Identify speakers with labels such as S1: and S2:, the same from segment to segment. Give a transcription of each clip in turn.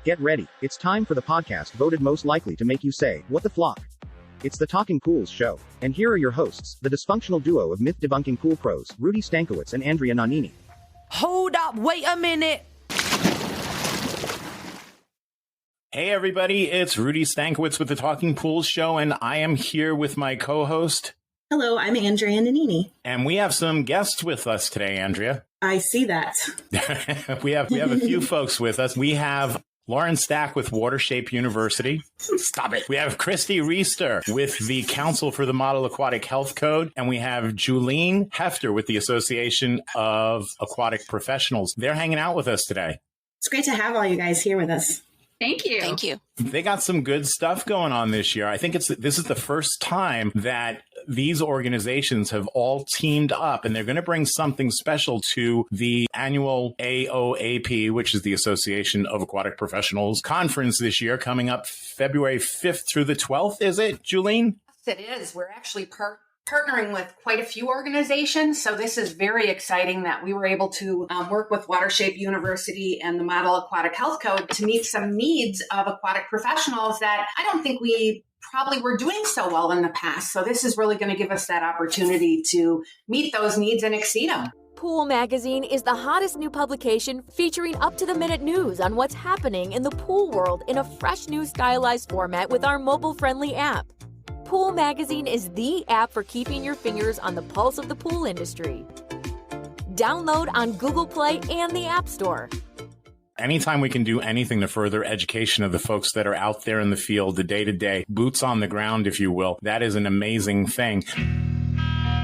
S1: Get ready, it's time for the podcast voted most likely to make you say, "What the flock?" It's the Talking Pools Show. And here are your hosts, the dysfunctional duo of myth-debunking pool pros, Rudy Stankiewicz and Andrea Nannini.
S2: Hold up, wait a minute.
S3: Hey everybody, it's Rudy Stankiewicz with the Talking Pools Show, and I am here with my co-host.
S4: Hello, I'm Andrea Nannini.
S3: And we have some guests with us today, Andrea.
S4: I see that.
S3: we have a few folks with us. We have Lauren Stack with Watershape University. Stop it. We have Christy Reister with the Council for the Model Aquatic Health Code. And we have Julene Hefter with the Association of Aquatic Professionals. They're hanging out with us today.
S4: It's great to have all you guys here with us.
S5: Thank you.
S2: Thank you.
S3: They got some good stuff going on this year. I think this is the first time that these organizations have all teamed up, and they're going to bring something special to the annual AOAP, which is the Association of Aquatic Professionals conference this year, coming up February 5th through the 12th. Is it, Julene?
S5: Yes, it is. We're actually partnering with quite a few organizations. So this is very exciting that we were able to work with Watershape University and the Model Aquatic Health Code to meet some needs of aquatic professionals that I don't think we probably were doing so well in the past. So this is really going to give us that opportunity to meet those needs and exceed them.
S6: Pool Magazine is the hottest new publication featuring up-to-the-minute news on what's happening in the pool world in a fresh new stylized format with our mobile-friendly app. Pool Magazine is the app for keeping your fingers on the pulse of the pool industry. Download on Google Play and the App Store.
S3: Anytime we can do anything to further education of the folks that are out there in the field, the day-to-day, boots on the ground, if you will, that is an amazing thing.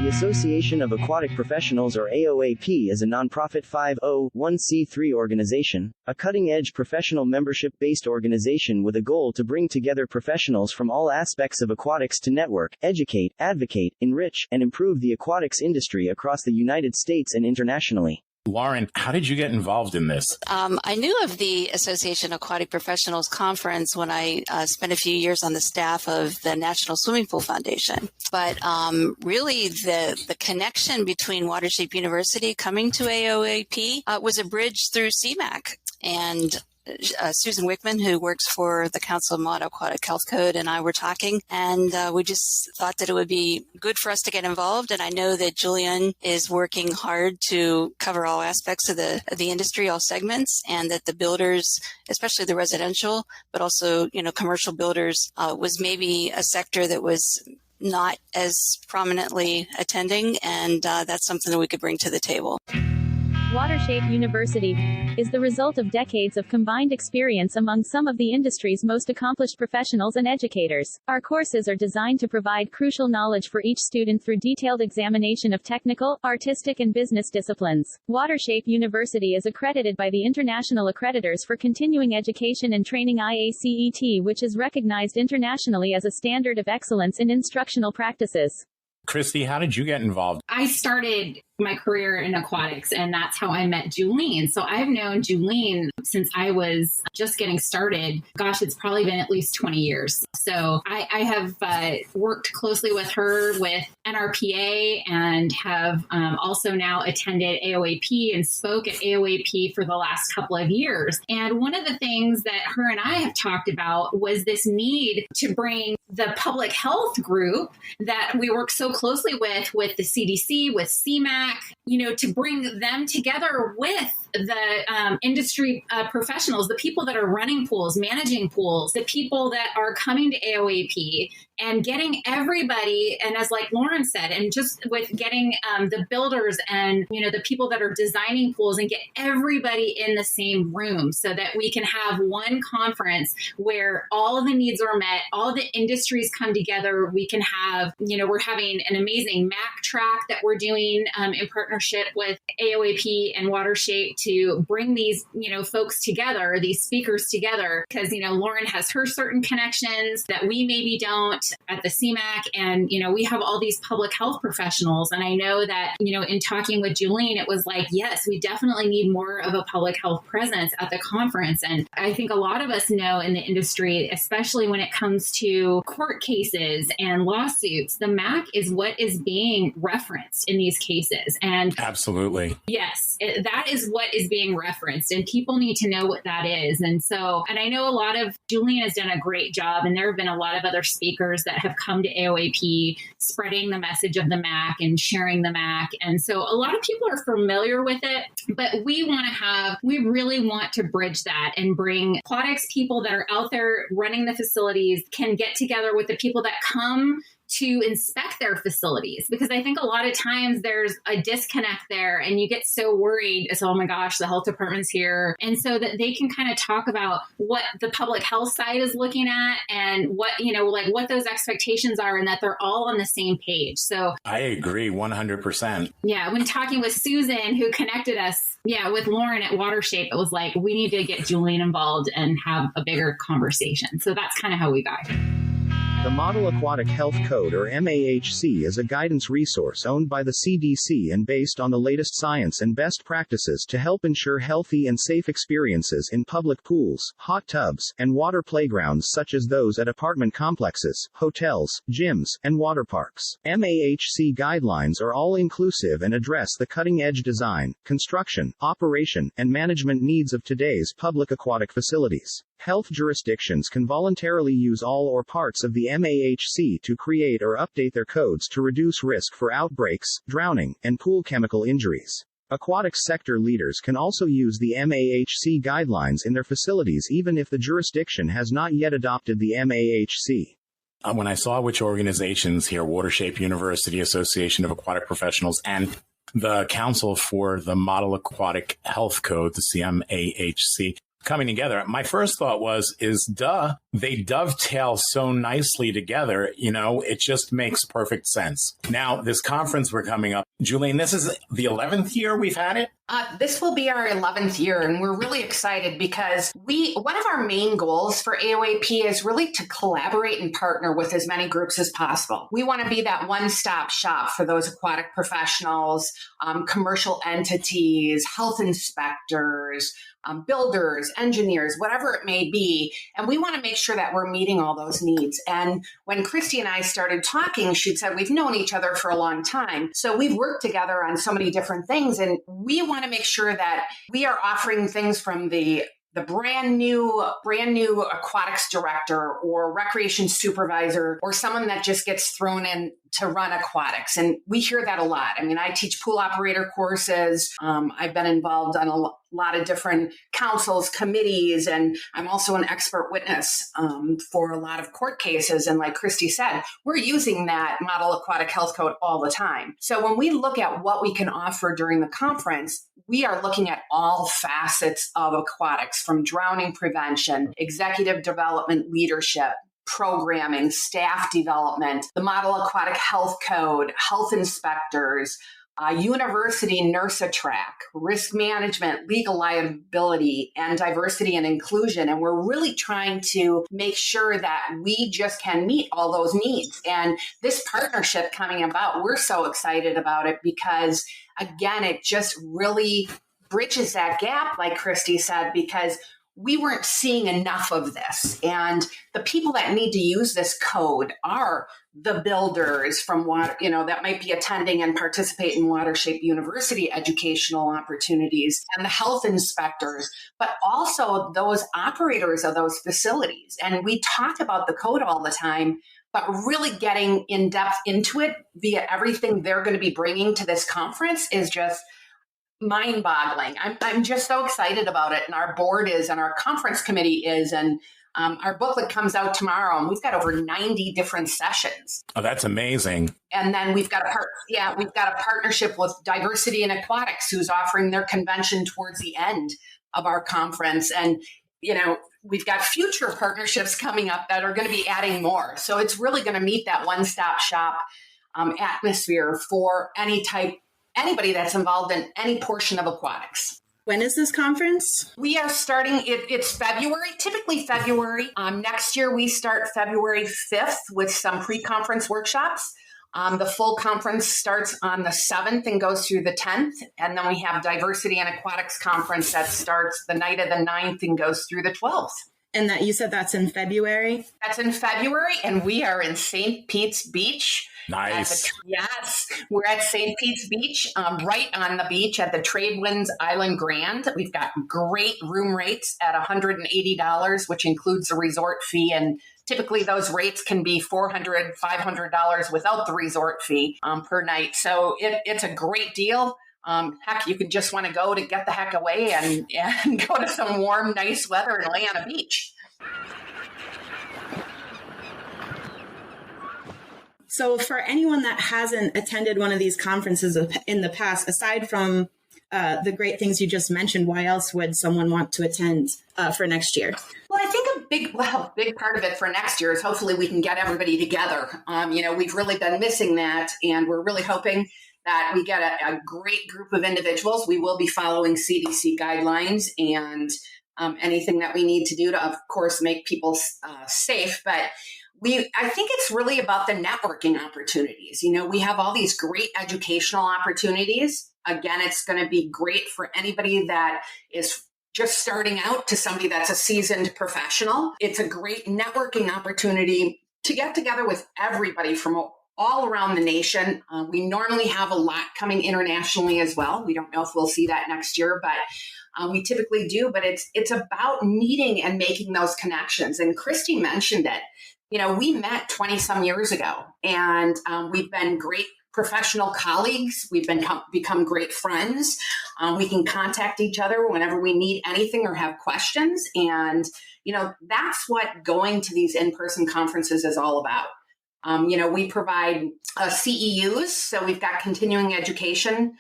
S7: The Association of Aquatic Professionals, or AOAP, is a nonprofit 501c3 organization, a cutting-edge professional membership-based organization with a goal to bring together professionals from all aspects of aquatics to network, educate, advocate, enrich, and improve the aquatics industry across the United States and internationally.
S3: Lauren, how did you get involved in this?
S8: I knew of the Association of Aquatic Professionals Conference when I spent a few years on the staff of the National Swimming Pool Foundation. But really, the connection between Watershape University coming to AOAP was a bridge through CMAHC. And Susan Wickman, who works for the Council of Model Aquatic Health Code, and I were talking, and we just thought that it would be good for us to get involved. And I know that Julian is working hard to cover all aspects of the industry, all segments, and that the builders, especially the residential, but also, commercial builders, was maybe a sector that was not as prominently attending. And that's something that we could bring to the table.
S9: Watershape University is the result of decades of combined experience among some of the industry's most accomplished professionals and educators. Our courses are designed to provide crucial knowledge for each student through detailed examination of technical, artistic, and business disciplines. Watershape University is accredited by the International Accreditors for Continuing Education and Training IACET, which is recognized internationally as a standard of excellence in instructional practices.
S3: Christy, how did you get involved?
S10: I started my career in aquatics, and that's how I met Julene. So I've known Julene since I was just getting started. Gosh, it's probably been at least 20 years. So I have worked closely with her with NRPA and have also now attended AOAP and spoke at AOAP for the last couple of years. And one of the things that her and I have talked about was this need to bring the public health group that we work so closely with the CDC, with CMAHC, to bring them together with the industry professionals, the people that are running pools, managing pools, the people that are coming to AOAP, and getting everybody, and as like Lauren said, and just with getting the builders and, the people that are designing pools, and get everybody in the same room so that we can have one conference where all of the needs are met, all the industries come together. We can have, we're having an amazing MAC track that we're doing in partnership with AOAP and Watershape to bring these, folks together, these speakers together, because, Lauren has her certain connections that we maybe don't at the CMAHC. And, we have all these public health professionals. And I know that, in talking with Julene, it was like, yes, we definitely need more of a public health presence at the conference. And I think a lot of us know in the industry, especially when it comes to court cases and lawsuits, the MAC is what is being referenced in these cases. is. And
S3: absolutely.
S10: Yes, that is what is being referenced, and people need to know what that is. And so, and I know Julian has done a great job, and there have been a lot of other speakers that have come to AOAP spreading the message of the MAC and sharing the MAC. And so a lot of people are familiar with it, but we really want to bridge that and bring aquatics people that are out there running the facilities can get together with the people that come to inspect their facilities, because I think a lot of times there's a disconnect there and you get so worried. It's, oh my gosh, the health department's here. And so that they can kind of talk about what the public health side is looking at and what, like what those expectations are, and that they're all on the same page. So
S3: I agree 100%.
S10: Yeah. When talking with Susan, who connected us, with Lauren at Watershape, it was like, we need to get Julian involved and have a bigger conversation. So that's kind of how we got here.
S1: The Model Aquatic Health Code, or MAHC, is a guidance resource owned by the CDC and based on the latest science and best practices to help ensure healthy and safe experiences in public pools, hot tubs, and water playgrounds such as those at apartment complexes, hotels, gyms, and water parks. MAHC guidelines are all-inclusive and address the cutting-edge design, construction, operation, and management needs of today's public aquatic facilities. Health jurisdictions can voluntarily use all or parts of the MAHC to create or update their codes to reduce risk for outbreaks, drowning, and pool chemical injuries. Aquatics sector leaders can also use the MAHC guidelines in their facilities even if the jurisdiction has not yet adopted the MAHC.
S3: When I saw which organizations here, Watershape University, Association of Aquatic Professionals, and the Council for the Model Aquatic Health Code, the CMAHC, coming together, my first thought they dovetail so nicely together. It just makes perfect sense. Now, this conference we're coming up, Julian, this is the 11th year we've had it?
S5: This will be our 11th year, and we're really excited because one of our main goals for AOAP is really to collaborate and partner with as many groups as possible. We want to be that one-stop shop for those aquatic professionals, commercial entities, health inspectors, builders, engineers, whatever it may be. And we want to make sure that we're meeting all those needs. And when Christy and I started talking, she'd said, we've known each other for a long time. So we've worked together on so many different things. And we want to make sure that we are offering things from the brand new aquatics director or recreation supervisor or someone that just gets thrown in to run aquatics. And we hear that a lot. I mean, I teach pool operator courses. I've been involved on a lot of different councils, committees, and I'm also an expert witness for a lot of court cases. And like Christy said, we're using that Model Aquatic Health Code all the time. So when we look at what we can offer during the conference, we are looking at all facets of aquatics, from drowning prevention, executive development leadership, programming, staff development, the Model Aquatic Health Code, health inspectors, university NERSA track, risk management, legal liability, and diversity and inclusion. And we're really trying to make sure that we just can meet all those needs. And this partnership coming about, we're so excited about it because, again, it just really bridges that gap, like Christy said, because we weren't seeing enough of this. And the people that need to use this code are the builders from that might be attending and participate in Watershape University educational opportunities, and the health inspectors, but also those operators of those facilities. And we talk about the code all the time, but really getting in depth into it via everything they're going to be bringing to this conference is just mind-boggling. I'm just so excited about it, and our board is, and our conference committee is, and our booklet comes out tomorrow, and we've got over 90 different sessions.
S3: Oh, that's amazing.
S5: And then we've got a partnership with Diversity in Aquatics, who's offering their convention towards the end of our conference, and we've got future partnerships coming up that are going to be adding more. So it's really going to meet that one-stop shop atmosphere for anybody that's involved in any portion of aquatics.
S4: When is this conference?
S5: We are starting, it's February, typically February. Next year, we start February 5th with some pre-conference workshops. The full conference starts on the 7th and goes through the 10th. And then we have Diversity and Aquatics Conference that starts the night of the 9th and goes through the 12th.
S4: And that you said that's in February?
S5: That's in February, and we are in St. Pete's Beach.
S3: Nice.
S5: Yes, we're at St. Pete's Beach, right on the beach at the Tradewinds Island Grand. We've got great room rates at $180, which includes the resort fee. And typically those rates can be $400, $500 without the resort fee per night. So it's a great deal. Heck, you could just want to go to get the heck away and go to some warm, nice weather and lay on a beach.
S4: So for anyone that hasn't attended one of these conferences in the past, aside from the great things you just mentioned, why else would someone want to attend for next year?
S5: Well, I think a big part of it for next year is hopefully we can get everybody together. We've really been missing that, and we're really hoping that we get a great group of individuals. We will be following CDC guidelines and anything that we need to do to, of course, make people safe. But I think it's really about the networking opportunities. We have all these great educational opportunities. Again, it's going to be great for anybody that is just starting out to somebody that's a seasoned professional. It's a great networking opportunity to get together with everybody from all around the nation. We normally have a lot coming internationally as well. We don't know if we'll see that next year, but we typically do. But it's about meeting and making those connections. And Christy mentioned it. We met 20 some years ago, and we've been great professional colleagues. We've become great friends. We can contact each other whenever we need anything or have questions. And, that's what going to these in-person conferences is all about. We provide CEUs, so we've got continuing education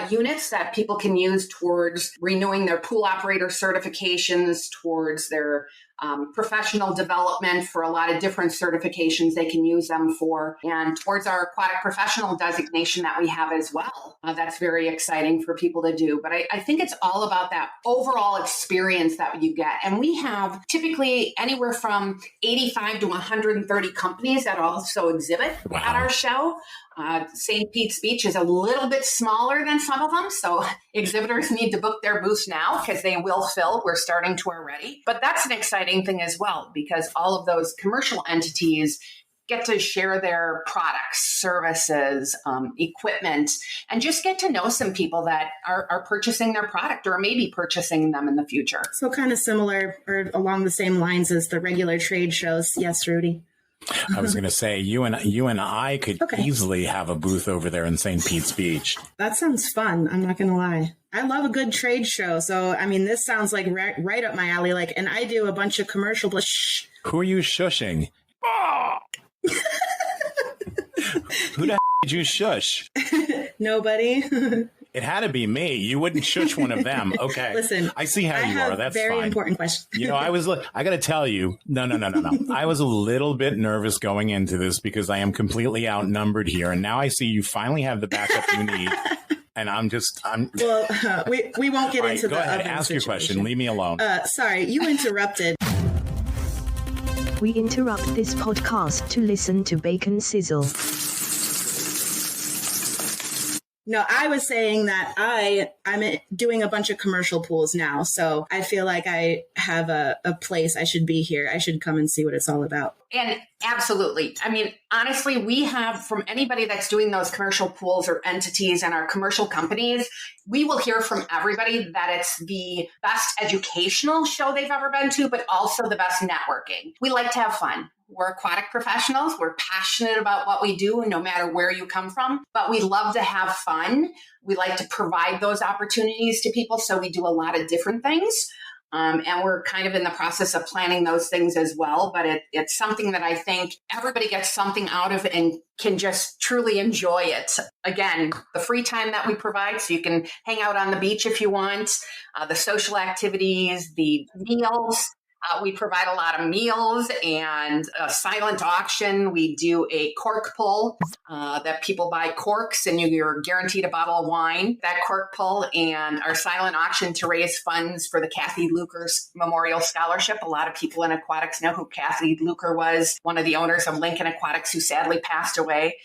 S5: units that people can use towards renewing their pool operator certifications, towards their professional development for a lot of different certifications they can use them for, and towards our aquatic professional designation that we have as well. That's very exciting for people to do. But I think it's all about that overall experience that you get. And we have typically anywhere from 85 to 130 companies that also exhibit at our show. St. Pete's Beach is a little bit smaller than some of them, so exhibitors need to book their booths now because they will fill. We're starting to already. But that's an exciting thing as well, because all of those commercial entities get to share their products, services, equipment, and just get to know some people that are purchasing their product or maybe purchasing them in the future.
S4: So kind of similar or along the same lines as the regular trade shows. Yes, Rudy?
S3: I was going to say, you and I could easily have a booth over there in St. Pete's Beach.
S4: That sounds fun. I'm not going to lie. I love a good trade show. So, this sounds like right up my alley. And I do a bunch of commercial. Shh.
S3: Who are you shushing? Who the did you shush?
S4: Nobody.
S3: It had to be me. You wouldn't shush one of them. Okay.
S4: Listen,
S3: I see how you are. That's
S4: very
S3: fine.
S4: Important question.
S3: I got to tell you, no. I was a little bit nervous going into this because I am completely outnumbered here. And now I see you finally have the backup you need. And
S4: Well, we won't get into
S3: go
S4: the
S3: ahead,
S4: oven
S3: ask
S4: situation.
S3: your question. Leave me alone.
S4: Sorry, you interrupted.
S11: We interrupt this podcast to listen to bacon sizzle.
S4: No, I was saying that I'm doing a bunch of commercial pools now, so I feel like I have a place. I should be here. I should come and see what it's all about.
S5: And absolutely. Honestly, we have, from anybody that's doing those commercial pools or entities and our commercial companies, we will hear from everybody that it's the best educational show they've ever been to, but also the best networking. We like to have fun. We're aquatic professionals. We're passionate about what we do, no matter where you come from, but we love to have fun. We like to provide those opportunities to people. So we do a lot of different things. And we're kind of in the process of planning those things as well. But it's something that I think everybody gets something out of and can just truly enjoy it. Again, the free time that we provide, so you can hang out on the beach if you want, the social activities, the meals. We provide a lot of meals and a silent auction. We do a cork pull that people buy corks and you're guaranteed a bottle of wine, that cork pull, and our silent auction to raise funds for the Kathy Luker's Memorial Scholarship. A lot of people in aquatics know who Kathy Luker was, one of the owners of Lincoln Aquatics, who sadly passed away,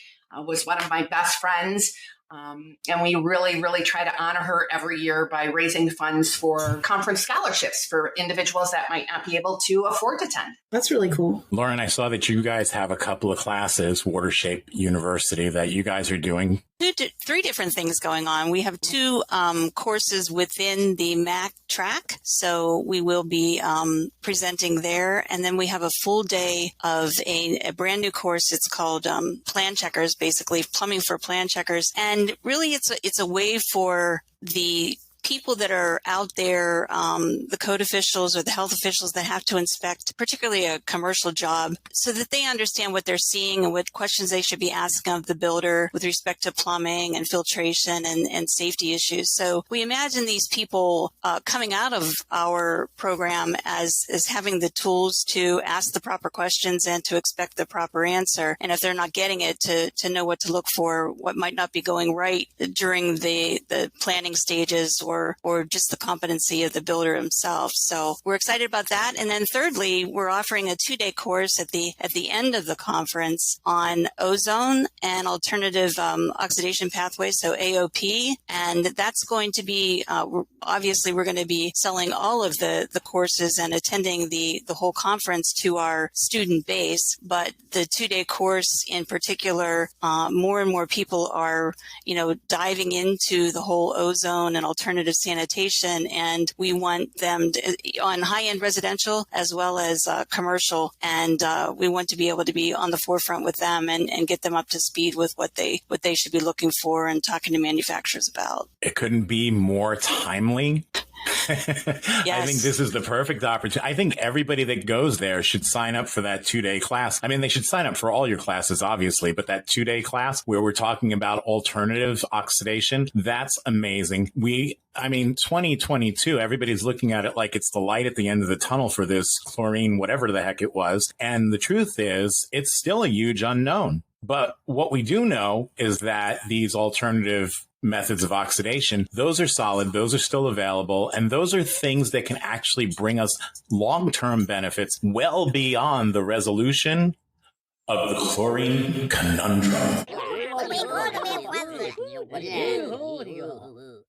S5: was one of my best friends. And we really, really try to honor her every year by raising funds for conference scholarships for individuals that might not be able to afford to attend.
S4: That's really cool.
S3: Lauren, I saw that you guys have a couple of classes, Watershape University, that you guys are doing.
S8: Three different things going on. We have two courses within the MAC track, so we will be presenting there. And then we have a full day of a brand new course. It's called Plan Checkers, basically plumbing for plan checkers. And really, it's a way for the people that are out there, the code officials or the health officials that have to inspect, particularly a commercial job, so that they understand what they're seeing and what questions they should be asking of the builder with respect to plumbing and filtration and safety issues. So we imagine these people coming out of our program as having the tools to ask the proper questions and to expect the proper answer. And if they're not getting it, to know what to look for, what might not be going right during the planning stages or just the competency of the builder himself. So we're excited about that. And then thirdly, we're offering a 2-day course at the end of the conference on ozone and alternative oxidation pathways, so AOP. And that's going to be, obviously, we're going to be selling all of the courses and attending the whole conference to our student base. But the 2-day course in particular, more and more people are, diving into the whole ozone and alternative sanitation, and we want them on high-end residential as well as commercial, and we want to be able to be on the forefront with them and get them up to speed with what they should be looking for and talking to manufacturers about.
S3: It couldn't be more timely.
S8: Yes.
S3: I think this is the perfect opportunity. I think everybody that goes there should sign up for that 2-day class. I mean, they should sign up for all your classes, obviously, but that 2-day class where we're talking about alternative oxidation, that's amazing. 2022, everybody's looking at it like it's the light at the end of the tunnel for this chlorine, whatever the heck it was. And the truth is, it's still a huge unknown. But what we do know is that these alternative methods of oxidation, those are solid, those are still available, and those are things that can actually bring us long-term benefits well beyond the resolution of the chlorine conundrum.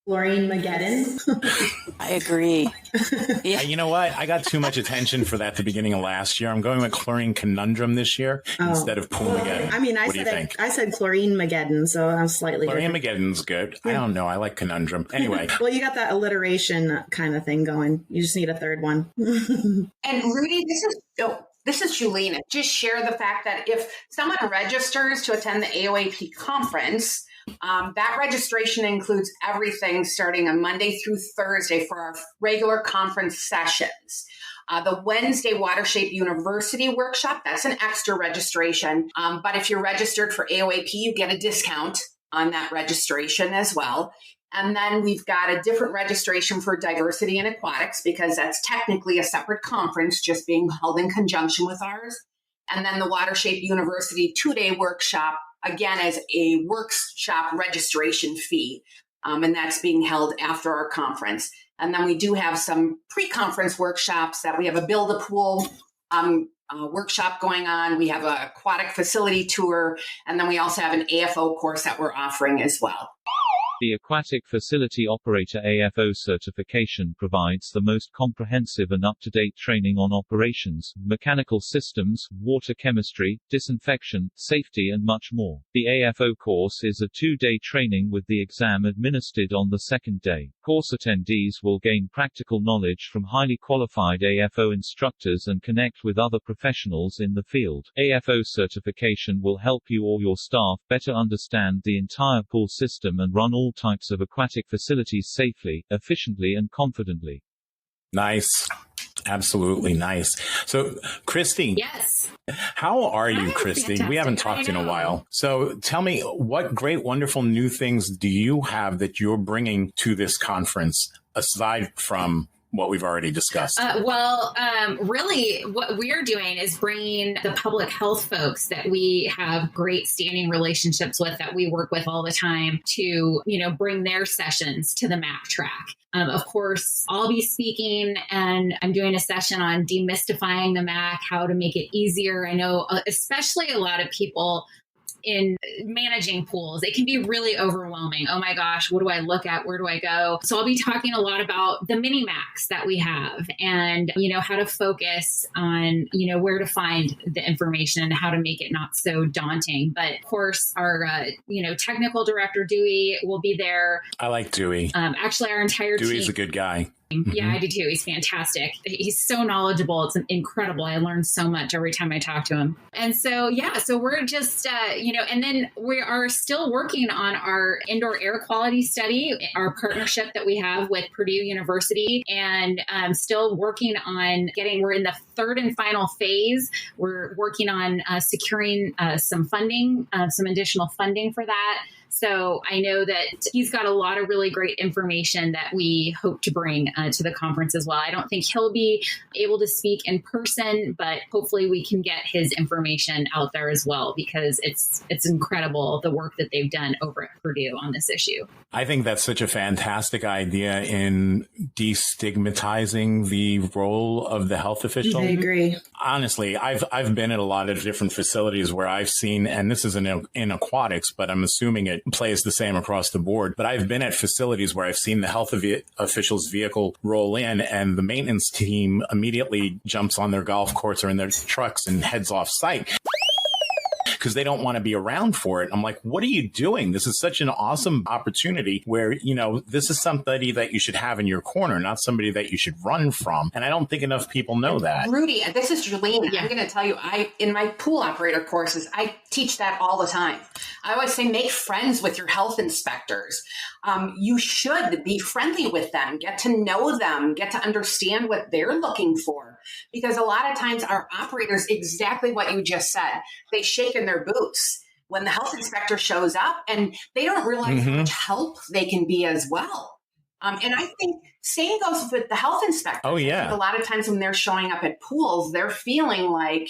S4: Chlorine Mageddon.
S8: I agree.
S3: Yeah. You know what? I got too much attention for that at the beginning of last year. I'm going with chlorine conundrum this year instead of pool Mageddon.
S4: I mean, I said chlorine Mageddon, so I'm slightly
S3: Chlorine
S4: different.
S3: Mageddon's good. I don't know. I like conundrum. Anyway.
S4: Well, you got that alliteration kind of thing going. You just need a third one.
S5: And Rudy, this is Julene. Just share the fact that if someone registers to attend the AOAP conference, that registration includes everything starting on Monday through Thursday for our regular conference sessions. The Wednesday Watershape University workshop, that's an extra registration. But if you're registered for AOAP, you get a discount on that registration as well. And then we've got a different registration for diversity and aquatics because that's technically a separate conference just being held in conjunction with ours. And then the Watershape University 2-day workshop, again, as a workshop registration fee. And that's being held after our conference. And then we do have some pre-conference workshops that we have a build a pool workshop going on. We have an aquatic facility tour. And then we also have an AFO course that we're offering as well.
S12: The Aquatic Facility Operator AFO certification provides the most comprehensive and up-to-date training on operations, mechanical systems, water chemistry, disinfection, safety and much more. The AFO course is a 2-day training with the exam administered on the second day. Course attendees will gain practical knowledge from highly qualified AFO instructors and connect with other professionals in the field. AFO certification will help you or your staff better understand the entire pool system and run all types of aquatic facilities safely, efficiently and confidently.
S3: Nice. Absolutely nice. So, Christy.
S10: Yes.
S3: How are you, Christy?
S10: Fantastic.
S3: We haven't talked in a while. So tell me, what great, wonderful new things do you have that you're bringing to this conference, aside from what we've already discussed?
S10: Really what we're doing is bringing the public health folks that we have great standing relationships with, that we work with all the time, to, bring their sessions to the MAC track. Of course, I'll be speaking, and I'm doing a session on demystifying the MAC, how to make it easier. I know, especially a lot of people in managing pools. It can be really overwhelming. Oh my gosh, what do I look at? Where do I go? So I'll be talking a lot about the mini MAHCs that we have and, how to focus on, where to find the information and how to make it not so daunting. But of course, our, technical director, Dewey, will be there.
S3: I like Dewey.
S10: Actually, our entire team.
S3: Dewey's a good guy.
S10: Yeah, I do too. He's fantastic. He's so knowledgeable. It's incredible. I learn so much every time I talk to him. And so, so we're just, and then we are still working on our indoor air quality study, our partnership that we have with Purdue University, and still working on we're in the third and final phase. We're working on securing some funding, some additional funding for that. So I know that he's got a lot of really great information that we hope to bring to the conference as well. I don't think he'll be able to speak in person, but hopefully we can get his information out there as well, because it's incredible the work that they've done over at Purdue on this issue.
S3: I think that's such a fantastic idea in destigmatizing the role of the health official.
S4: I agree.
S3: Honestly, I've been at a lot of different facilities where I've seen, and this isn't in aquatics, but I'm assuming it plays the same across the board. But I've been at facilities where I've seen the health official's vehicle roll in and the maintenance team immediately jumps on their golf courts or in their trucks and heads off site because they don't want to be around for it. I'm like, what are you doing? This is such an awesome opportunity where, this is somebody that you should have in your corner, not somebody that you should run from. And I don't think enough people know that.
S5: Rudy, this is Julene. Yeah. I'm going to tell you, in my pool operator courses, I teach that all the time. I always say, make friends with your health inspectors. You should be friendly with them, get to know them, get to understand what they're looking for. Because a lot of times our operators, exactly what you just said, they shake in their boots when the health inspector shows up and they don't realize how much help they can be as well. And I think same goes with the health inspector.
S3: Oh, yeah.
S5: A lot of times when they're showing up at pools, they're feeling like,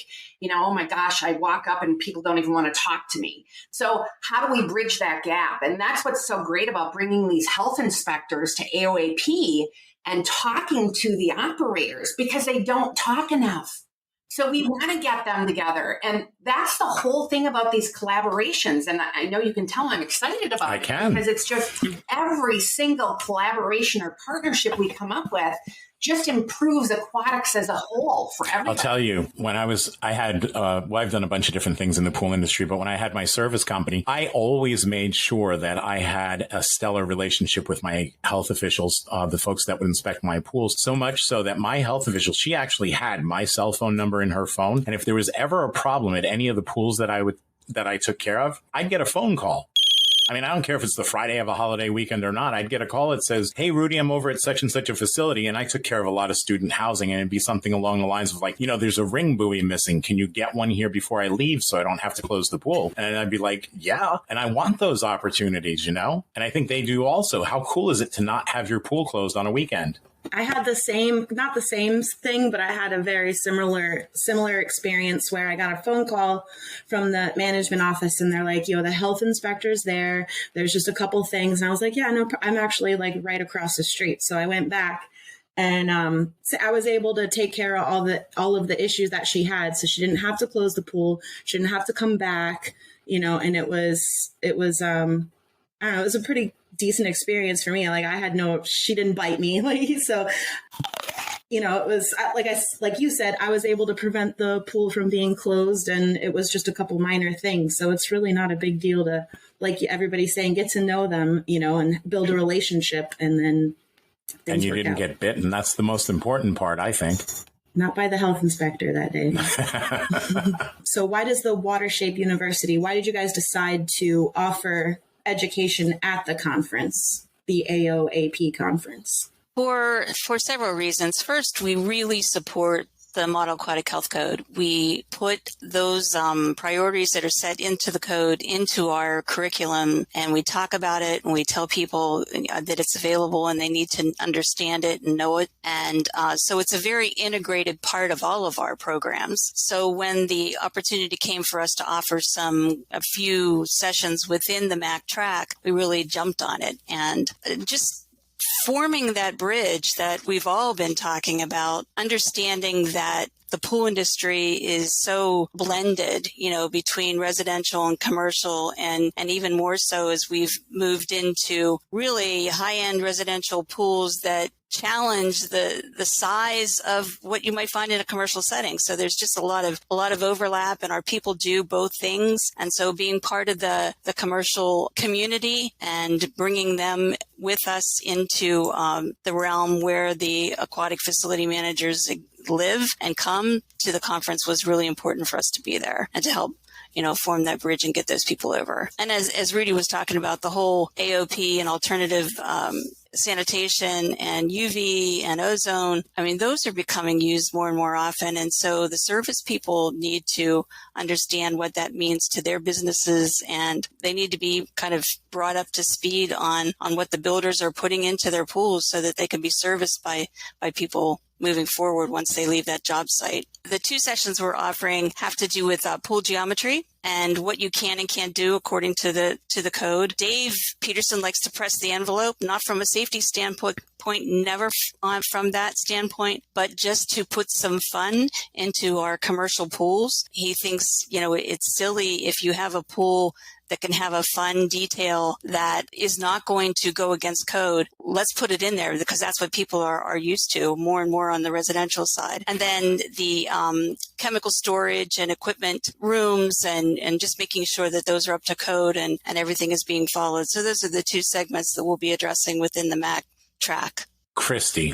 S5: oh my gosh, I walk up and people don't even want to talk to me. So how do we bridge that gap? And that's what's so great about bringing these health inspectors to AOAP and talking to the operators, because they don't talk enough. So we want to get them together. And that's the whole thing about these collaborations. And I know you can tell I'm excited about it because it's just every single collaboration or partnership we come up with just improves aquatics as a whole for everybody.
S3: I'll tell you, when I've done a bunch of different things in the pool industry, but when I had my service company, I always made sure that I had a stellar relationship with my health officials, the folks that would inspect my pools, so much so that my health official, she actually had my cell phone number in her phone. And if there was ever a problem at any of the pools that I took care of, I'd get a phone call. I mean, I don't care if it's the Friday of a holiday weekend or not. I'd get a call that says, hey, Rudy, I'm over at such and such a facility, and I took care of a lot of student housing. And it'd be something along the lines of like, there's a ring buoy missing. Can you get one here before I leave so I don't have to close the pool? And I'd be like, yeah. And I want those opportunities, And I think they do also. How cool is it to not have your pool closed on a weekend?
S4: I had not the same thing, but I had a very similar experience where I got a phone call from the management office and they're like, the health inspector's there. There's just a couple things. And I was like, yeah, no, I'm actually like right across the street. So I went back and so I was able to take care of all of the issues that she had. So she didn't have to close the pool. She didn't have to come back, and it was I don't know, it was a pretty decent experience for me. Like she didn't bite me. So, it was like you said, I was able to prevent the pool from being closed, and it was just a couple minor things. So it's really not a big deal to, like everybody's saying, get to know them, and build a relationship, and then
S3: and you didn't get bitten. That's the most important part, I think.
S4: Not by the health inspector that day. So why does the Watershape University, why did you guys decide to offer education at the conference, the AOAP conference?
S8: For several reasons. First, we really support the Model Aquatic Health Code. We put those priorities that are set into the code into our curriculum, and we talk about it, and we tell people that it's available and they need to understand it and know it. And so it's a very integrated part of all of our programs. So when the opportunity came for us to offer a few sessions within the MAC track, we really jumped on it. And just forming that bridge that we've all been talking about, understanding that the pool industry is so blended, between residential and commercial, and even more so as we've moved into really high-end residential pools that challenge the size of what you might find in a commercial setting. So there's just a lot of overlap, and our people do both things. And so being part of the commercial community and bringing them with us into the realm where the aquatic facility managers live and come to the conference was really important for us to be there and to help form that bridge and get those people over. And as Rudy was talking about, the whole AOP and alternative sanitation and UV and ozone, those are becoming used more and more often. And so the service people need to understand what that means to their businesses, and they need to be kind of brought up to speed on what the builders are putting into their pools so that they can be serviced by people moving forward once they leave that job site. The 2 sessions we're offering have to do with pool geometry and what you can and can't do according to the code. Dave Peterson likes to press the envelope, not from a safety standpoint, never from that standpoint, but just to put some fun into our commercial pools. He thinks, it's silly if you have a pool that can have a fun detail that is not going to go against code. Let's put it in there because that's what people are used to more and more on the residential side. And then the chemical storage and equipment rooms and just making sure that those are up to code and everything is being followed. So those are the 2 segments that we'll be addressing within the MAC track.
S3: Christy,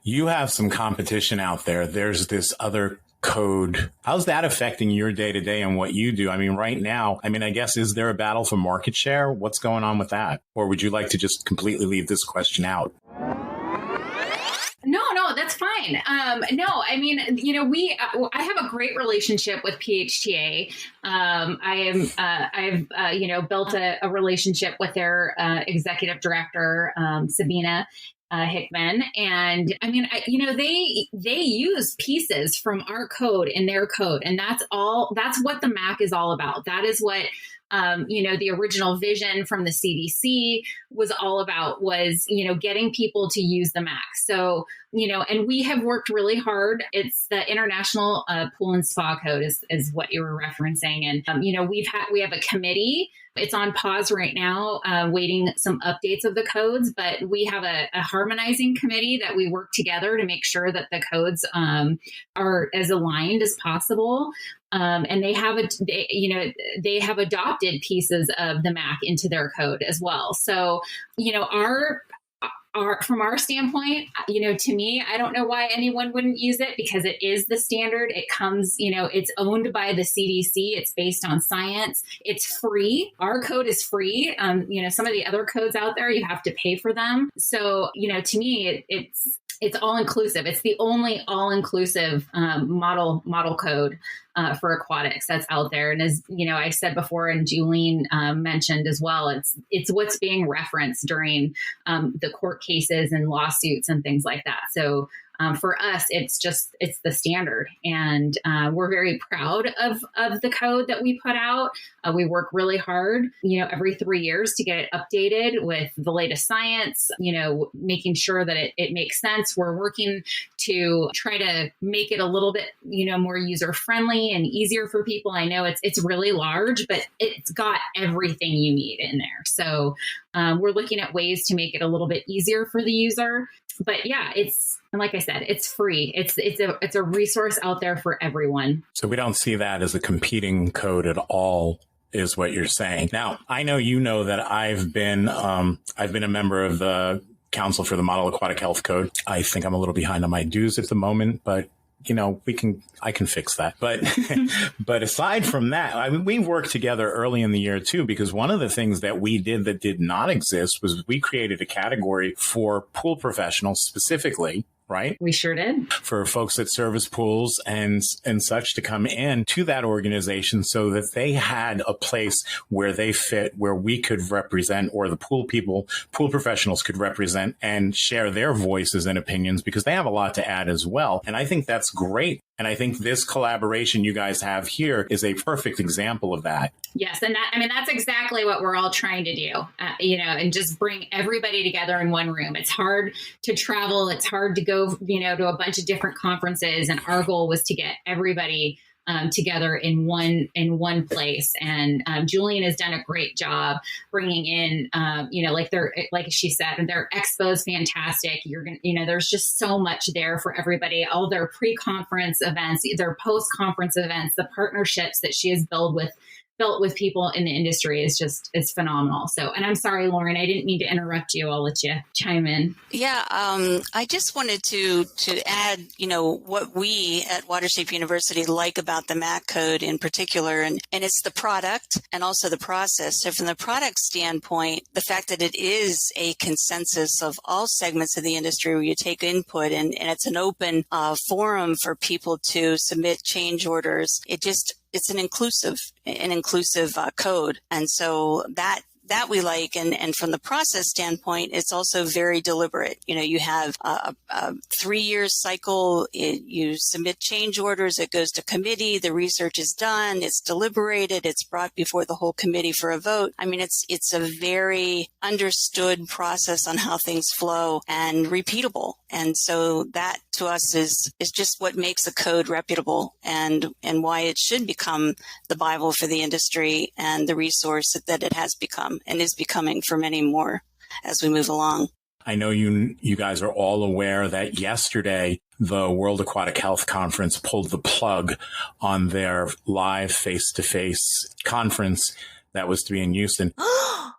S3: you have some competition out there. There's this other code. How's that affecting your day-to-day and what you do? Right now, I guess, is there a battle for market share? What's going on with that? Or would you like to just completely leave this question out?
S10: No, that's fine. I have a great relationship with PHTA. I've built a relationship with their executive director, Sabina Hickman. And they use pieces from our code in their code. And that's what the MAC is all about. That is what, the original vision from the CDC was all about was, getting people to use the MAC. So, and we have worked really hard. It's the International Pool and Spa Code is what you were referencing. And, we have a committee. It's on pause right now, waiting some updates of the codes, but we have a harmonizing committee that we work together to make sure that the codes are as aligned as possible. And they have adopted pieces of the MAC into their code as well. So, from our standpoint, to me, I don't know why anyone wouldn't use it because it is the standard. It comes, it's owned by the CDC. It's based on science. It's free. Our code is free. Some of the other codes out there, you have to pay for them. So, to me, it's all inclusive. It's the only all inclusive model code for aquatics that's out there. And as I said before, and Julene mentioned as well, it's what's being referenced during the court cases and lawsuits and things like that. So for us, it's the standard, and we're very proud of the code that we put out. We work really hard, every 3 years to get it updated with the latest science, making sure that it makes sense. We're working to try to make it a little bit, more user friendly and easier for people. I know it's really large, but it's got everything you need in there. So we're looking at ways to make it a little bit easier for the user. But yeah, and like I said, it's free. It's a resource out there for everyone.
S3: So we don't see that as a competing code at all, is what you're saying. Now, I know that I've been a member of the Council for the Model Aquatic Health Code. I think I'm a little behind on my dues at the moment, but I can fix that. But, but aside from that, we worked together early in the year too, because one of the things that we did that did not exist was we created a category for pool professionals specifically. Right?
S10: We sure did.
S3: For folks that service pools and such to come in to that organization so that they had a place where they fit, where we could represent, or the pool professionals could represent and share their voices and opinions, because they have a lot to add as well. And I think that's great. And I think this collaboration you guys have here is a perfect example of that.
S10: Yes. And that's exactly what we're all trying to do, and just bring everybody together in one room. It's hard to travel. It's hard to go, to a bunch of different conferences. And our goal was to get everybody together in one place. And Julian has done a great job bringing in, like she said, and their expo's fantastic. You're going to, there's just so much there for everybody. All their pre-conference events, their post-conference events, the partnerships that she has built with people in the industry it's phenomenal. So, and I'm sorry, Lauren, I didn't mean to interrupt you. I'll let you chime in.
S8: Yeah. I just wanted to add, what we at Watershape University like about the MAC code in particular, and it's the product and also the process. So from the product standpoint, the fact that it is a consensus of all segments of the industry where you take input and it's an open forum for people to submit change orders. It's an inclusive code. And so that we like. And from the process standpoint, it's also very deliberate. You have a 3-year cycle. You submit change orders. It goes to committee. The research is done. It's deliberated. It's brought before the whole committee for a vote. I mean, it's a very understood process on how things flow and repeatable. And so that to us is just what makes a code reputable and why it should become the Bible for the industry and the resource that it has become and is becoming for many more as we move along.
S3: I know you guys are all aware that yesterday the World Aquatic Health Conference pulled the plug on their live face-to-face conference that was to be in Houston.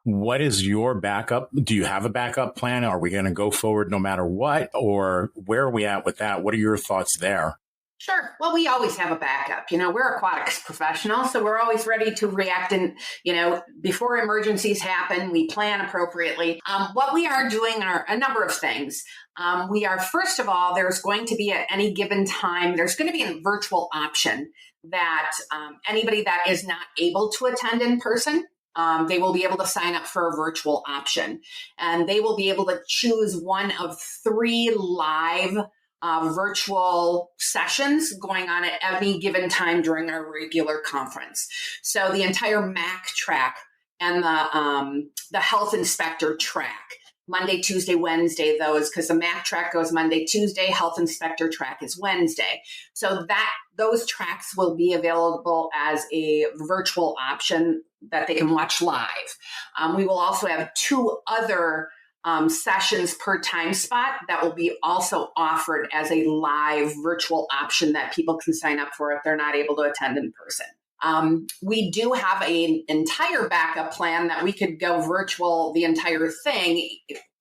S3: What is your backup? Do you have a backup plan? Are we going to go forward no matter what? Or where are we at with that? What are your thoughts there?
S5: Sure. Well, we always have a backup. We're aquatics professionals, so we're always ready to react. And, before emergencies happen, we plan appropriately. What we are doing are a number of things. We are, first of all, there's going to be at any given time, there's going to be a virtual option that anybody that is not able to attend in person, they will be able to sign up for a virtual option. And they will be able to choose one of 3 live virtual sessions going on at any given time during our regular conference. So the entire MAC track and the health inspector track, Monday, Tuesday, Wednesday, those, because the MAC track goes Monday, Tuesday, health inspector track is Wednesday. So those tracks will be available as a virtual option that they can watch live. We will also have 2 other sessions per time spot that will be also offered as a live virtual option that people can sign up for if they're not able to attend in person. We do have an entire backup plan that we could go virtual the entire thing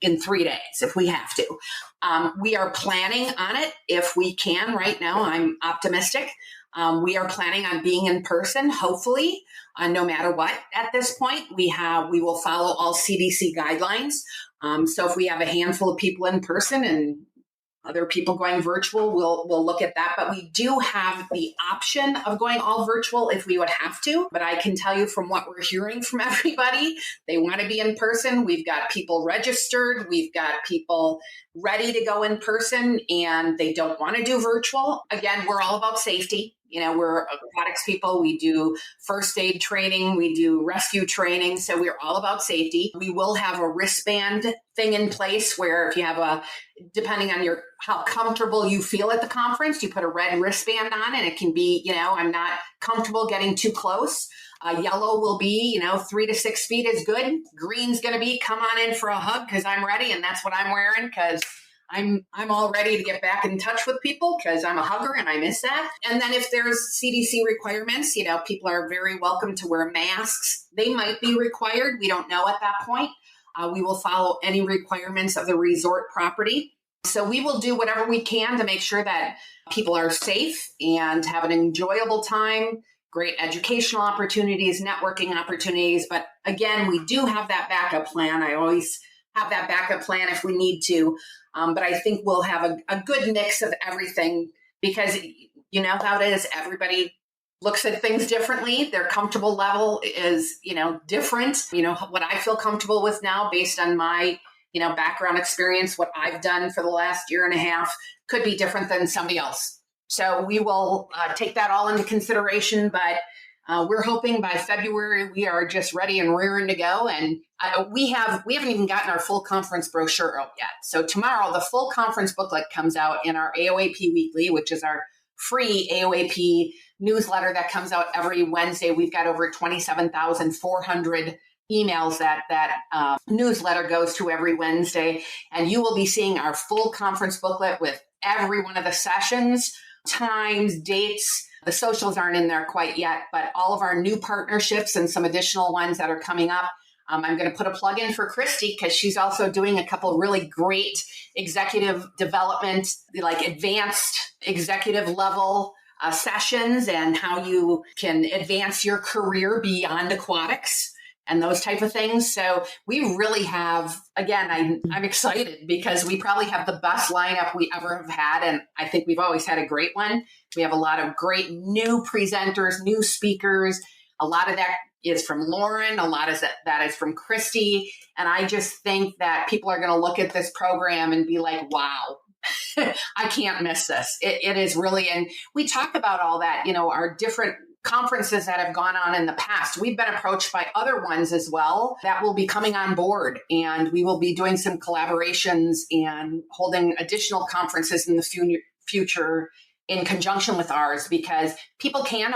S5: in 3 days if we have to. We are planning on it if we can right now. I'm optimistic. We are planning on being in person, hopefully, no matter what. At this point, we will follow all CDC guidelines. So if we have a handful of people in person and other people going virtual, we'll look at that. But we do have the option of going all virtual if we would have to. But I can tell you from what we're hearing from everybody, they want to be in person. We've got people registered. We've got people ready to go in person, and they don't want to do virtual. Again, we're all about safety. We're aquatics people. We do first aid training. We do rescue training. So we're all about safety. We will have a wristband thing in place where if you have depending on how comfortable you feel at the conference, you put a red wristband on, and it can be, I'm not comfortable getting too close. Yellow will be, 3 to 6 feet is good. Green's going to be, come on in for a hug because I'm ready. And that's what I'm wearing because I'm all ready to get back in touch with people because I'm a hugger and I miss that. And then if there's CDC requirements, people are very welcome to wear masks. They might be required. We don't know at that point. We will follow any requirements of the resort property. So we will do whatever we can to make sure that people are safe and have an enjoyable time, great educational opportunities, networking opportunities. But again, we do have that backup plan. I always have that backup plan if we need to. But I think we'll have a good mix of everything because you know how it is. Everybody looks at things differently. Their comfortable level is, different. What I feel comfortable with now based on my, background experience, what I've done for the last year and a half could be different than somebody else. So we will take that all into consideration, but we're hoping by February we are just ready and rearing to go. And we haven't even gotten our full conference brochure out yet. So tomorrow, the full conference booklet comes out in our AOAP Weekly, which is our free AOAP newsletter that comes out every Wednesday. We've got over 27,400 emails that newsletter goes to every Wednesday. And you will be seeing our full conference booklet with every one of the sessions, times, dates. The socials aren't in there quite yet, but all of our new partnerships and some additional ones that are coming up. I'm going to put a plug in for Christy because she's also doing a couple really great executive development, like advanced executive level sessions and how you can advance your career beyond aquatics and those type of things. So we really have, again, I'm excited because we probably have the best lineup we ever have had. And I think we've always had a great one. We have a lot of great new presenters, new speakers. A lot of that is from Lauren. A lot of that is from Christy. And I just think that people are going to look at this program and be like, wow, I can't miss this. It is really, and we talk about all that, our different conferences that have gone on in the past. We've been approached by other ones as well that will be coming on board, and we will be doing some collaborations and holding additional conferences in the future in conjunction with ours, because people can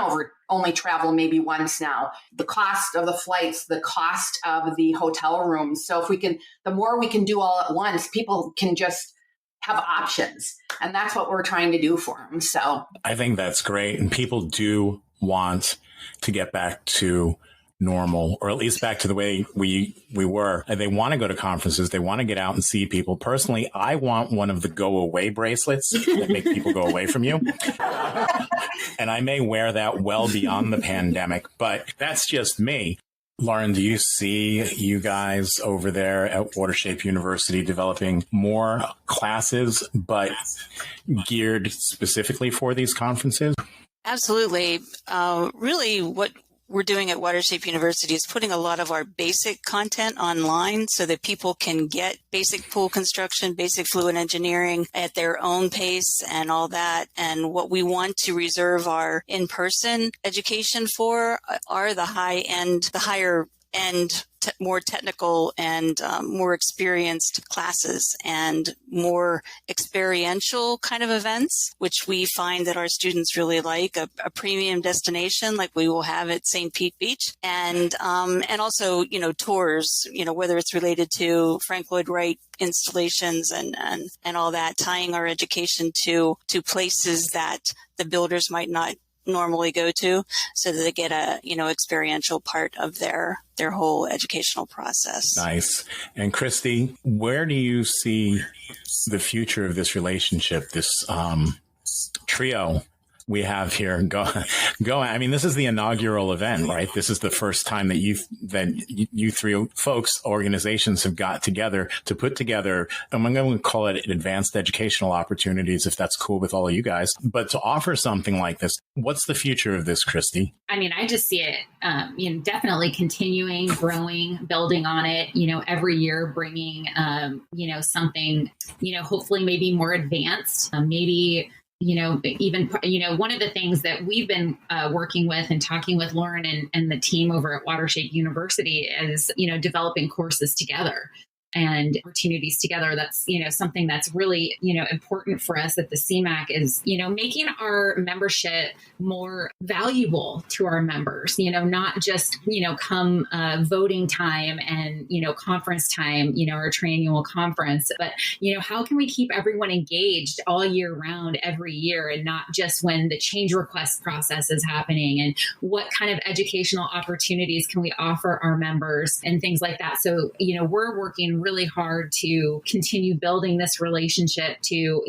S5: only travel maybe once now. The cost of the flights, the cost of the hotel rooms. So the more we can do all at once, people can just have options. And that's what we're trying to do for them. So
S3: I think that's great. And people do want to get back to normal, or at least back to the way we were. And they want to go to conferences. They want to get out and see people. Personally, I want one of the go away bracelets that make people go away from you. And I may wear that well beyond the pandemic, but that's just me. Lauren, do you see you guys over there at Watershape University developing more classes, but geared specifically for these conferences?
S8: Absolutely. Really, what we're doing at Watershape University is putting a lot of our basic content online so that people can get basic pool construction, basic fluid engineering at their own pace and all that. And what we want to reserve our in-person education for are the higher end, more technical and more experienced classes and more experiential kind of events, which we find that our students really like. A premium destination like we will have at St. Pete Beach, and also tours, whether it's related to Frank Lloyd Wright installations and all that, tying our education to places that the builders might not normally go to, so that they get a experiential part of their whole educational process.
S3: Nice. And Christy, where do you see the future of this relationship, this trio we have here going? I mean, this is the inaugural event, right? This is the first time that you three folks, organizations have got together to put together, I'm going to call it advanced educational opportunities, if that's cool with all of you guys, but to offer something like this. What's the future of this, Christy?
S10: I mean, I just see it, definitely continuing, growing, building on it, every year bringing, something, hopefully maybe more advanced, maybe even, one of the things that we've been working with and talking with Lauren and the team over at Watershape University is, developing courses together and opportunities together. That's, something that's really, important for us at the CMAHC is, making our membership more valuable to our members, not just, come voting time and, conference time, our triennial conference, but, how can we keep everyone engaged all year round, every year, and not just when the change request process is happening, and what kind of educational opportunities can we offer our members and things like that. So, we're working really hard to continue building this relationship to,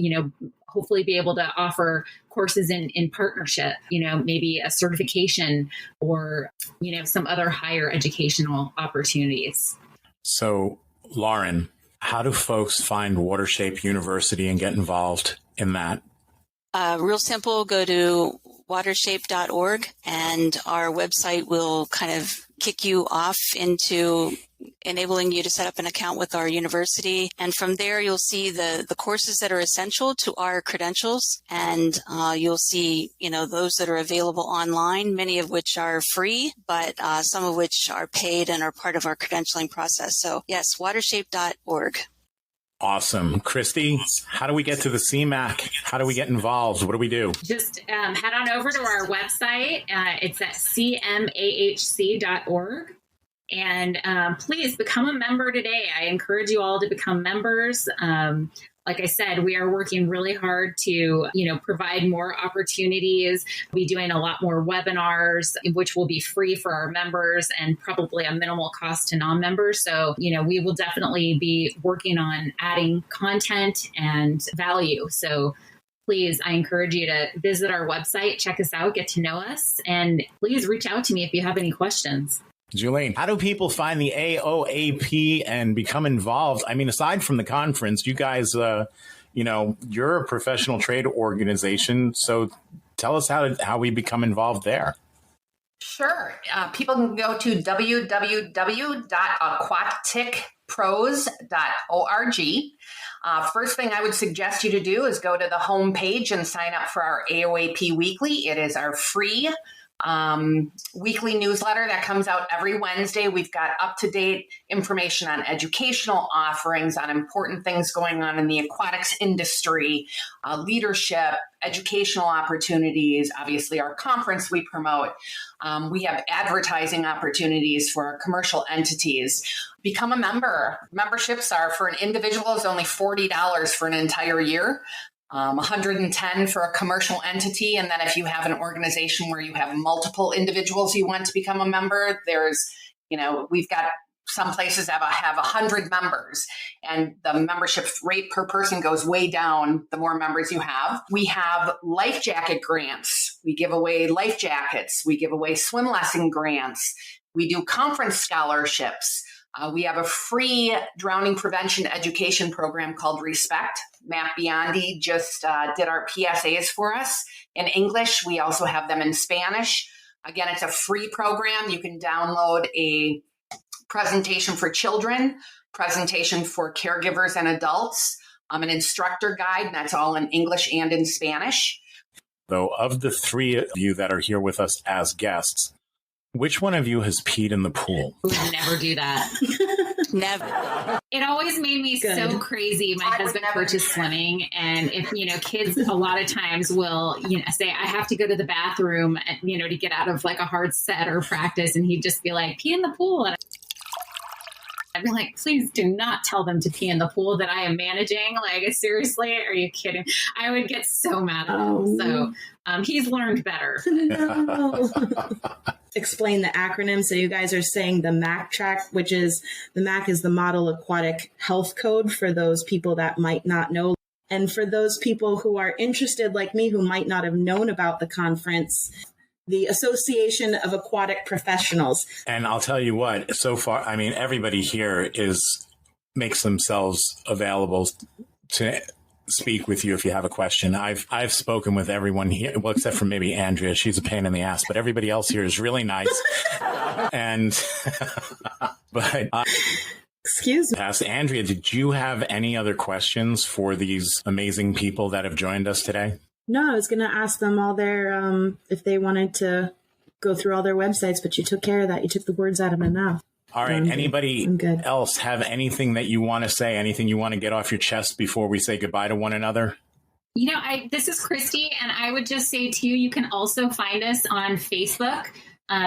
S10: hopefully be able to offer courses in partnership, maybe a certification or, some other higher educational opportunities.
S3: So, Lauren, how do folks find Watershape University and get involved in that?
S8: Real simple, go to watershape.org and our website will kind of kick you off into enabling you to set up an account with our university. And from there, you'll see the courses that are essential to our credentials. And you'll see, those that are available online, many of which are free, but some of which are paid and are part of our credentialing process. So yes, watershape.org.
S3: Awesome. Christy, how do we get to the CMAHC? How do we get involved? What do we do?
S10: Just head on over to our website. It's at CMAHC.org. And please become a member today. I encourage you all to become members. Like I said, we are working really hard to, provide more opportunities. We'll be doing a lot more webinars, which will be free for our members and probably a minimal cost to non-members. So, we will definitely be working on adding content and value. So please, I encourage you to visit our website, check us out, get to know us, and please reach out to me if you have any questions.
S3: Julene, how do people find the AOAP and become involved? I mean, aside from the conference, you guys, you're a professional trade organization. So tell us how we become involved there.
S5: Sure. People can go to www.aquaticpros.org. First thing I would suggest you to do is go to the homepage and sign up for our AOAP Weekly. It is our free weekly newsletter that comes out every Wednesday. We've got up-to-date information on educational offerings, on important things going on in the aquatics industry, leadership, educational opportunities, obviously our conference we promote. We have advertising opportunities for our commercial entities. Become a member. Memberships are, for an individual, is only $40 for an entire year. 110 for a commercial entity. And then if you have an organization where you have multiple individuals you want to become a member, there's, we've got some places have 100 members, and the membership rate per person goes way down the more members you have. We have life jacket grants. We give away life jackets. We give away swim lesson grants. We do conference scholarships. We have a free drowning prevention education program called Respect. Matt Biondi just did our PSAs for us in English. We also have them in Spanish. Again, it's a free program. You can download a presentation for children, presentation for caregivers and adults, an instructor guide, and that's all in English and in Spanish.
S3: So of the three of you that are here with us as guests, which one of you has peed in the pool?
S10: We would never do that.
S8: Never.
S10: It always made me so crazy. My husband coaches swimming, and if kids a lot of times will say I have to go to the bathroom, to get out of like a hard set or practice, and he'd just be like, pee in the pool. And I'd be like, please do not tell them to pee in the pool that I am managing. Like, seriously, are you kidding? I would get so mad at him. So he's learned better.
S4: No. Explain the acronym. So you guys are saying the MAHC track, which is the MAHC is the Model Aquatic Health Code for those people that might not know. And for those people who are interested like me, who might not have known about the conference, the Association of Aquatic Professionals.
S3: And I'll tell you what, so far, I mean, everybody here makes themselves available to speak with you if you have a question. I've spoken with everyone here, well, except for maybe Andrea. She's a pain in the ass, but everybody else here is really nice. And, but
S4: excuse me.
S3: Andrea, did you have any other questions for these amazing people that have joined us today?
S4: No, I was going to ask them all their, if they wanted to go through all their websites, but you took care of that. You took the words out of my mouth.
S3: All right. Anybody else have anything that you want to say, anything you want to get off your chest before we say goodbye to one another?
S10: This is Christy, and I would just say to you, you can also find us on Facebook.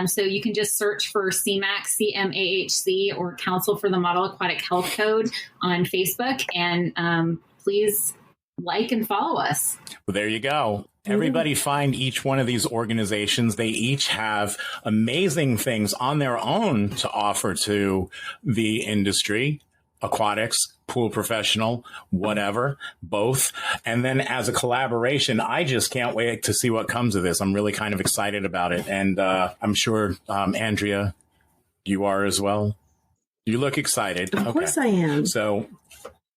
S10: So you can just search for CMAHC, CMAHC, or Council for the Model Aquatic Health Code on Facebook. And please like and follow us.
S3: Well, there you go. Everybody find each one of these organizations. They each have amazing things on their own to offer to the industry, aquatics, pool professional, whatever, both. And then as a collaboration, I just can't wait to see what comes of this. I'm really kind of excited about it. And I'm sure, Andrea, you are as well. You look excited.
S4: Of course I am.
S3: So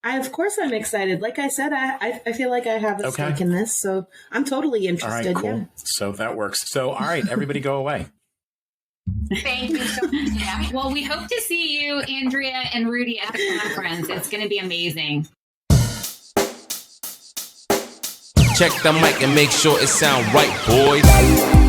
S4: of course I'm excited. Like I said, I feel like I have a stake in this, so I'm totally interested.
S3: All right, cool.
S4: Yeah.
S3: So that works. So, all right, everybody go away.
S5: Thank you so much. Yeah.
S10: Well, we hope to see you, Andrea and Rudy, at the conference. It's going to be amazing.
S13: Check the mic and make sure it sound right, boys.